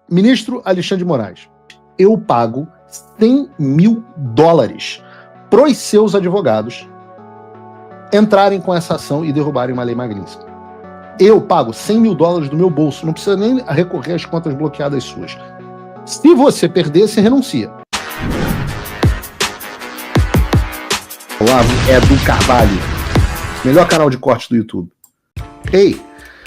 Ministro Alexandre de Moraes, eu pago $100 mil pros seus advogados entrarem com essa ação e derrubarem uma lei Magnitsky. Eu pago $100 mil do meu bolso, não precisa nem recorrer às contas bloqueadas suas. Se você perder, você renuncia. Olavo Edu Carvalho, melhor canal de corte do YouTube. Ei,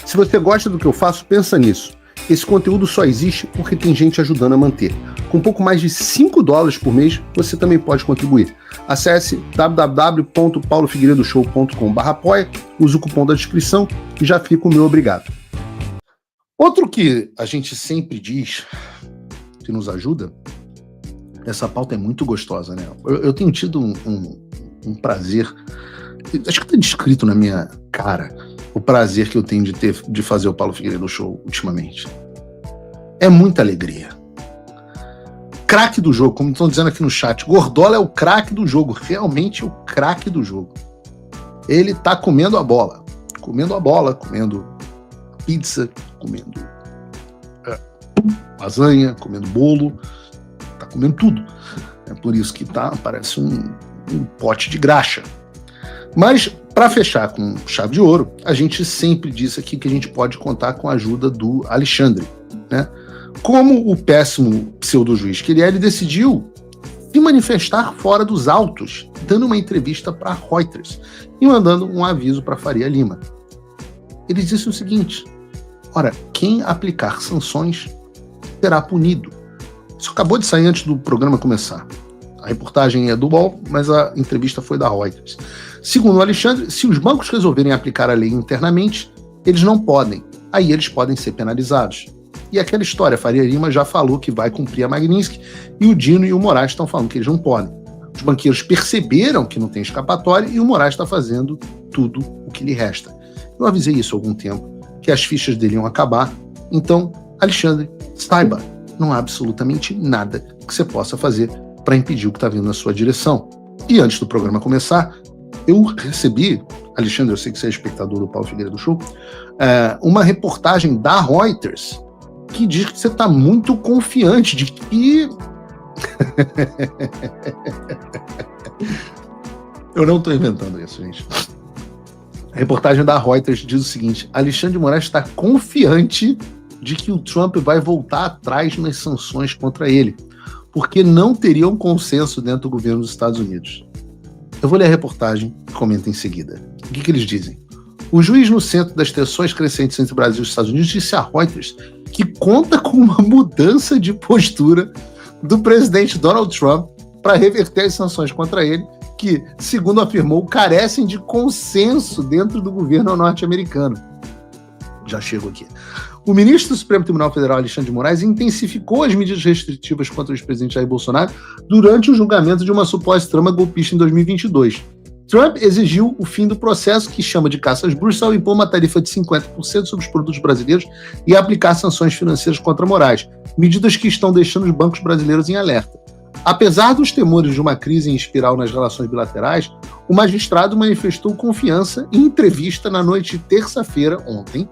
se você gosta do que eu faço, pensa nisso. Esse conteúdo só existe porque tem gente ajudando a manter. Com pouco mais de $5 por mês, você também pode contribuir. Acesse www.paulofigueiredoshow.com/apoia, use o cupom da descrição e já fica o meu obrigado. Outro que a gente sempre diz que nos ajuda, essa pauta é muito gostosa, né? Eu tenho tido um prazer, acho que está descrito na minha cara, o prazer que eu tenho de fazer o Paulo Figueiredo Show ultimamente. É muita alegria. Craque do jogo, como estão dizendo aqui no chat, Gordola é o craque do jogo, realmente o craque do jogo. Ele tá comendo a bola, comendo pizza, comendo lasanha, comendo bolo, tá comendo tudo. É por isso que parece um pote de graxa. Mas, para fechar com chave de ouro, a gente sempre diz aqui que a gente pode contar com a ajuda do Alexandre, né? Como o péssimo pseudo-juiz que ele decidiu se manifestar fora dos autos, dando uma entrevista para Reuters e mandando um aviso para Faria Lima. Ele disse o seguinte: ora, quem aplicar sanções será punido. Isso acabou de sair antes do programa começar. A reportagem é do UOL, mas a entrevista foi da Reuters. Segundo o Alexandre, se os bancos resolverem aplicar a lei internamente, eles não podem. Aí eles podem ser penalizados. E aquela história, Faria Lima já falou que vai cumprir a Magnitsky e o Dino e o Moraes estão falando que eles não podem. Os banqueiros perceberam que não tem escapatória e o Moraes está fazendo tudo o que lhe resta. Eu avisei isso há algum tempo, que as fichas dele iam acabar. Então, Alexandre, saiba, não há absolutamente nada que você possa fazer para impedir o que está vindo na sua direção. E antes do programa começar, eu recebi, Alexandre, eu sei que você é espectador do Paulo Figueiredo Show, uma reportagem da Reuters que diz que você está muito confiante de que... Eu não estou inventando isso, gente. A reportagem da Reuters diz o seguinte: Alexandre de Moraes está confiante de que o Trump vai voltar atrás nas sanções contra ele, porque não teria um consenso dentro do governo dos Estados Unidos. Eu vou ler a reportagem e comento em seguida. O que eles dizem? O juiz no centro das tensões crescentes entre o Brasil e os Estados Unidos disse a Reuters que conta com uma mudança de postura do presidente Donald Trump para reverter as sanções contra ele, que, segundo afirmou, carecem de consenso dentro do governo norte-americano. Já chego aqui. O ministro do Supremo Tribunal Federal, Alexandre de Moraes, intensificou as medidas restritivas contra o ex-presidente Jair Bolsonaro durante o julgamento de uma suposta trama golpista em 2022. Trump exigiu o fim do processo, que chama de caça às bruxas, ao impor uma tarifa de 50% sobre os produtos brasileiros e aplicar sanções financeiras contra Moraes, medidas que estão deixando os bancos brasileiros em alerta. Apesar dos temores de uma crise em espiral nas relações bilaterais, o magistrado manifestou confiança em entrevista na noite de terça-feira, ontem,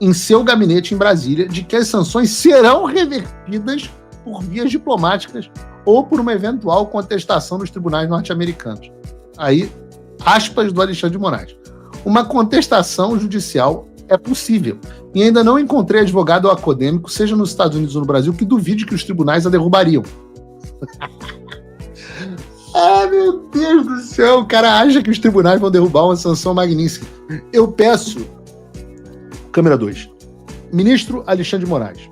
em seu gabinete em Brasília, de que as sanções serão revertidas por vias diplomáticas ou por uma eventual contestação nos tribunais norte-americanos. Aí, aspas do Alexandre de Moraes. Uma contestação judicial é possível. E ainda não encontrei advogado ou acadêmico, seja nos Estados Unidos ou no Brasil, que duvide que os tribunais a derrubariam. Ah, meu Deus do céu, o cara acha que os tribunais vão derrubar uma sanção magnífica. Eu peço... Câmera 2. Ministro Alexandre de Moraes.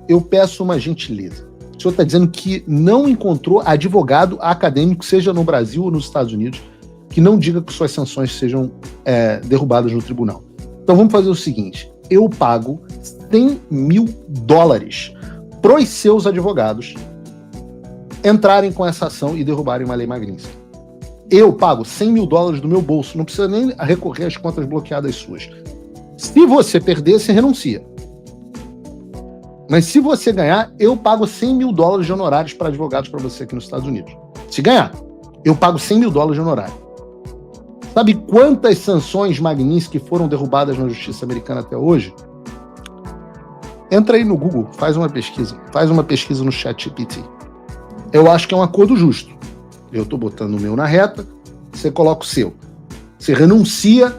Eu peço uma gentileza. O senhor está dizendo que não encontrou advogado acadêmico, seja no Brasil ou nos Estados Unidos, que não diga que suas sanções sejam derrubadas no tribunal. Então vamos fazer o seguinte: eu pago $100 mil pros seus advogados entrarem com essa ação e derrubarem uma lei Magnitsky. Eu pago $100 mil do meu bolso, não precisa nem recorrer às contas bloqueadas suas. Se você perder, você renuncia. Mas se você ganhar, eu pago $100 mil de honorários para advogados para você aqui nos Estados Unidos. Se ganhar, eu pago $100 mil de honorário. Sabe quantas sanções Magnitsky foram derrubadas na justiça americana até hoje? Entra aí no Google, faz uma pesquisa no ChatGPT. Eu acho que é um acordo justo. Eu estou botando o meu na reta, você coloca o seu. Você renuncia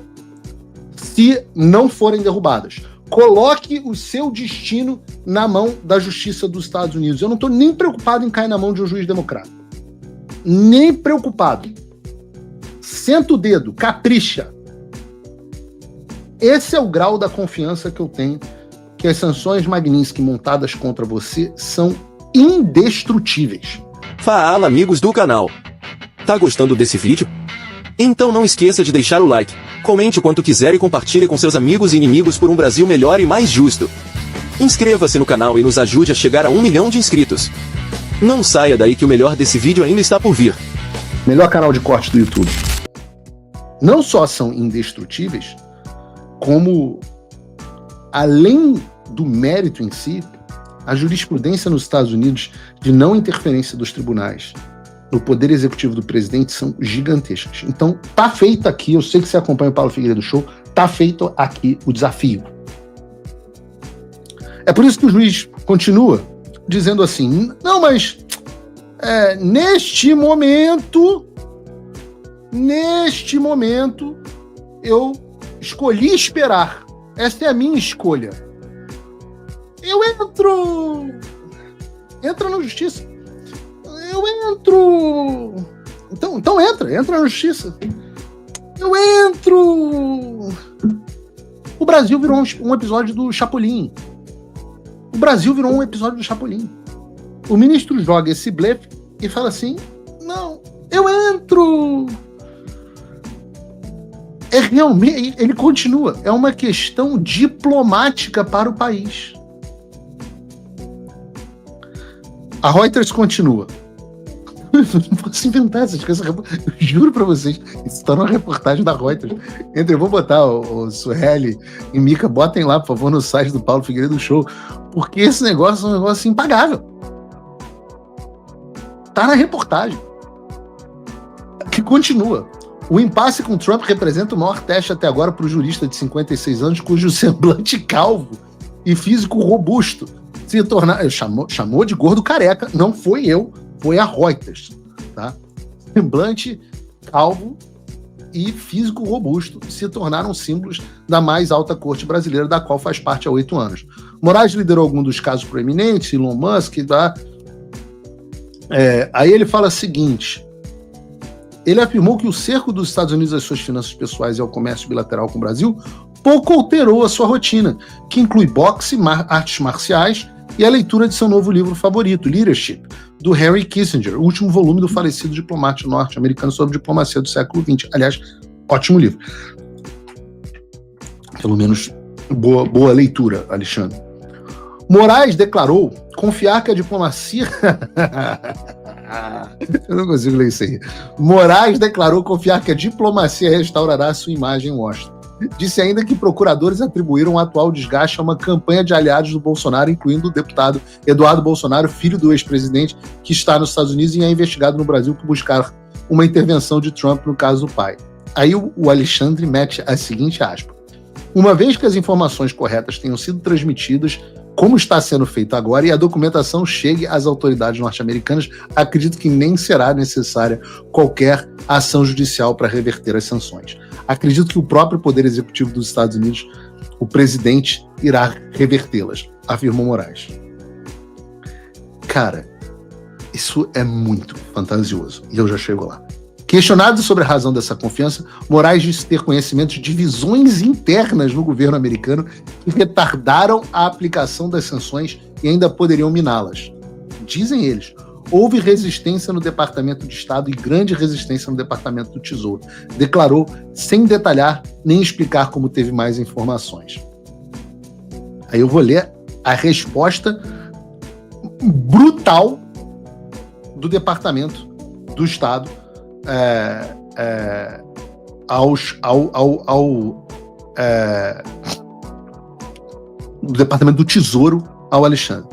se não forem derrubadas. Coloque o seu destino na mão da Justiça dos Estados Unidos. Eu não estou nem preocupado em cair na mão de um juiz democrata. Nem preocupado. Senta o dedo, capricha. Esse é o grau da confiança que eu tenho que as sanções Magnitsky montadas contra você são indestrutíveis. Fala, amigos do canal. Tá gostando desse vídeo? Então não esqueça de deixar o like, comente o quanto quiser e compartilhe com seus amigos e inimigos por um Brasil melhor e mais justo. Inscreva-se no canal e nos ajude a chegar a 1 milhão de inscritos. Não saia daí que o melhor desse vídeo ainda está por vir. Melhor canal de corte do YouTube. Não só são indestrutíveis, como, além do mérito em si, a jurisprudência nos Estados Unidos de não interferência dos tribunais no poder executivo do presidente são gigantescas. Então, tá feito aqui, eu sei que você acompanha o Paulo Figueiredo Show, tá feito aqui o desafio. É por isso que o juiz continua dizendo assim, não, mas neste momento, eu escolhi esperar. Essa é a minha escolha. Eu entro. Entra na justiça. Eu entro. Então entra na justiça. Eu entro. O Brasil virou um episódio do Chapolin. O ministro joga esse blefe e fala assim, não, eu entro. Realmente, ele continua, é uma questão diplomática para o país. A Reuters continua. Eu não posso inventar essas coisas. Eu juro pra vocês, isso tá numa reportagem da Reuters. Eu vou botar o Sueli e Mika, botem lá, por favor, no site do Paulo Figueiredo Show, porque esse negócio é um negócio impagável. Tá na reportagem. Que continua. O impasse com Trump representa o maior teste até agora para o jurista de 56 anos, cujo semblante calvo e físico robusto se tornar... Chamou de gordo careca, não foi eu, foi a Reuters. Tá? Semblante calvo e físico robusto se tornaram símbolos da mais alta corte brasileira, da qual faz parte há 8 anos. Moraes liderou algum dos casos proeminentes, Elon Musk, tá? Aí ele fala o seguinte... Ele afirmou que o cerco dos Estados Unidos às suas finanças pessoais e ao comércio bilateral com o Brasil pouco alterou a sua rotina, que inclui boxe, artes marciais e a leitura de seu novo livro favorito, Leadership, do Henry Kissinger, o último volume do falecido diplomata norte-americano sobre diplomacia do século XX. Aliás, ótimo livro. Pelo menos boa leitura, Alexandre. Moraes declarou confiar que a diplomacia... Eu não consigo ler isso aí. Moraes declarou confiar que a diplomacia restaurará sua imagem em Washington. Disse ainda que procuradores atribuíram o atual desgaste a uma campanha de aliados do Bolsonaro, incluindo o deputado Eduardo Bolsonaro, filho do ex-presidente, que está nos Estados Unidos e é investigado no Brasil por buscar uma intervenção de Trump no caso do pai. Aí o Alexandre mete a seguinte aspa. Uma vez que as informações corretas tenham sido transmitidas, como está sendo feito agora, e a documentação chegue às autoridades norte-americanas, acredito que nem será necessária qualquer ação judicial para reverter as sanções. Acredito que o próprio Poder Executivo dos Estados Unidos, o presidente, irá revertê-las, afirmou Moraes. Cara, isso é muito fantasioso, e eu já chego lá. Questionado sobre a razão dessa confiança, Moraes disse ter conhecimento de divisões internas no governo americano que retardaram a aplicação das sanções e ainda poderiam miná-las. Dizem eles, houve resistência no Departamento de Estado e grande resistência no Departamento do Tesouro. Declarou sem detalhar nem explicar como teve mais informações. Aí eu vou ler a resposta brutal do Departamento do Estado do Departamento do Tesouro ao Alexandre.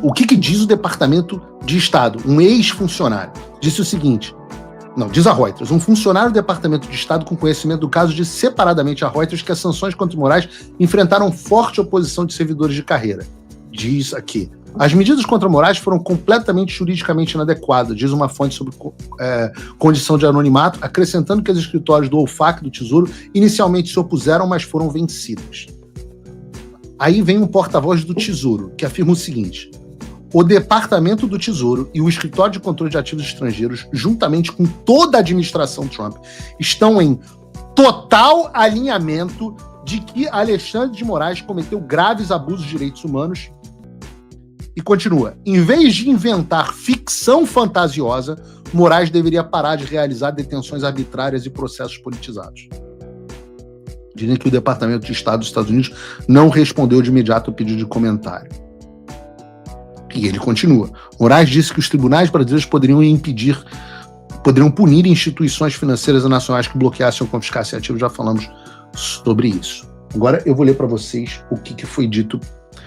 O que diz o Departamento de Estado? Um ex-funcionário disse o seguinte, diz a Reuters, um funcionário do Departamento de Estado com conhecimento do caso disse separadamente a Reuters que as sanções contra Moraes enfrentaram forte oposição de servidores de carreira. diz aqui: as medidas contra Moraes foram completamente juridicamente inadequadas, diz uma fonte sobre condição de anonimato, acrescentando que os escritórios do OFAC e do Tesouro inicialmente se opuseram, mas foram vencidos. Aí vem um porta-voz do Tesouro, que afirma o seguinte: o Departamento do Tesouro e o Escritório de Controle de Ativos Estrangeiros, juntamente com toda a administração Trump, estão em total alinhamento de que Alexandre de Moraes cometeu graves abusos de direitos humanos. E continua: em vez de inventar ficção fantasiosa, Moraes deveria parar de realizar detenções arbitrárias e processos politizados. Dizem que o Departamento de Estado dos Estados Unidos não respondeu de imediato ao pedido de comentário. E ele continua: Moraes disse que os tribunais brasileiros poderiam punir instituições financeiras nacionais que bloqueassem ou confiscassem ativos. Já falamos sobre isso. Agora eu vou ler para vocês o que foi dito.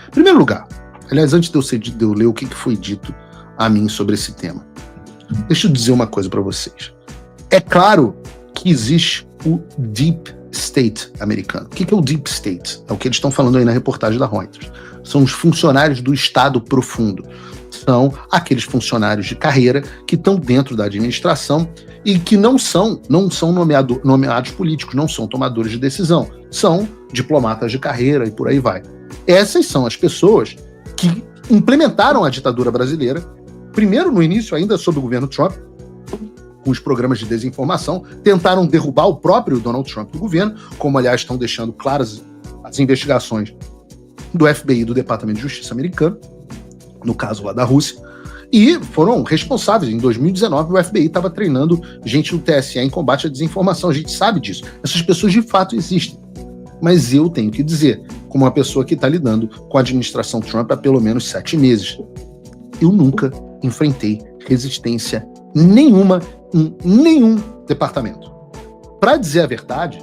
Em primeiro lugar, aliás, antes de eu ler o que foi dito a mim sobre esse tema, deixa eu dizer uma coisa para vocês. É claro que existe o Deep State americano. O que é o Deep State? É o que eles estão falando aí na reportagem da Reuters. São os funcionários do Estado profundo. São aqueles funcionários de carreira que estão dentro da administração e que não são nomeados políticos, não são tomadores de decisão. São diplomatas de carreira e por aí vai. Essas são as pessoas que implementaram a ditadura brasileira, primeiro no início ainda sob o governo Trump, com os programas de desinformação, tentaram derrubar o próprio Donald Trump do governo, como aliás estão deixando claras as investigações do FBI e do Departamento de Justiça americano, no caso lá da Rússia, e foram responsáveis. Em 2019, o FBI estava treinando gente do TSE em combate à desinformação. A gente sabe disso. Essas pessoas de fato existem. Mas eu tenho que dizer, como uma pessoa que está lidando com a administração Trump há pelo menos 7 meses, eu nunca enfrentei resistência nenhuma em nenhum departamento. Para dizer a verdade,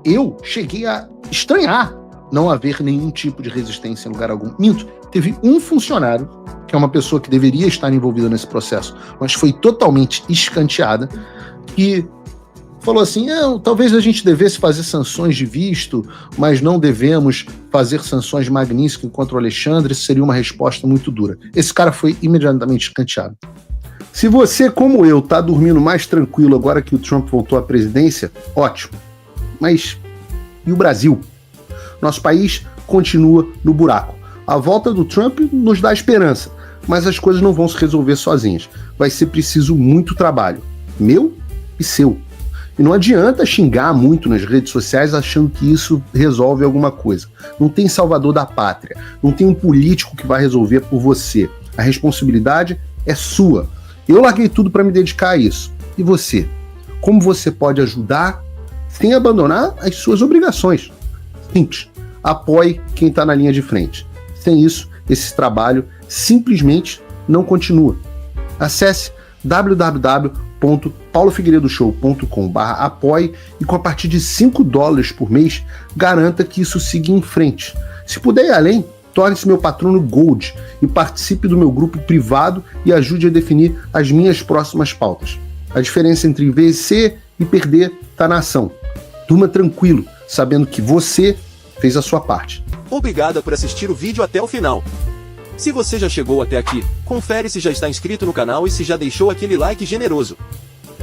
eu cheguei a estranhar não haver nenhum tipo de resistência em lugar algum. Minto, teve um funcionário, que é uma pessoa que deveria estar envolvida nesse processo, mas foi totalmente escanteada, que falou assim: talvez a gente devesse fazer sanções de visto, mas não devemos fazer sanções de Magnitsky contra o Alexandre, isso seria uma resposta muito dura. Esse cara foi imediatamente escanteado. Se você, como eu, tá dormindo mais tranquilo agora que o Trump voltou à presidência, ótimo. Mas e o Brasil? Nosso país continua no buraco. A volta do Trump nos dá esperança, mas as coisas não vão se resolver sozinhas. Vai ser preciso muito trabalho, meu e seu. E não adianta xingar muito nas redes sociais achando que isso resolve alguma coisa. Não tem salvador da pátria, não tem um político que vai resolver por você. A responsabilidade é sua. Eu larguei tudo para me dedicar a isso. E você? Como você pode ajudar sem abandonar as suas obrigações? Simples. Apoie quem está na linha de frente. Sem isso, esse trabalho simplesmente não continua. Acesse www.paulofigueiredoshow.com/apoie e com a partir de $5 por mês, garanta que isso siga em frente. Se puder ir além, torne-se meu patrono Gold e participe do meu grupo privado e ajude a definir as minhas próximas pautas. A diferença entre vencer e perder está na ação. Durma tranquilo, sabendo que você fez a sua parte. Obrigado por assistir o vídeo até o final. Se você já chegou até aqui, confere se já está inscrito no canal e se já deixou aquele like generoso.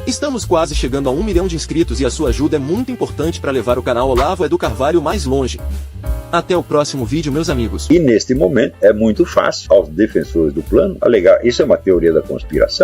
Estamos quase chegando a 1 milhão de inscritos e a sua ajuda é muito importante para levar o canal Olavo Edu Carvalho mais longe. Até o próximo vídeo, meus amigos. E neste momento é muito fácil aos defensores do plano alegar: isso é uma teoria da conspiração.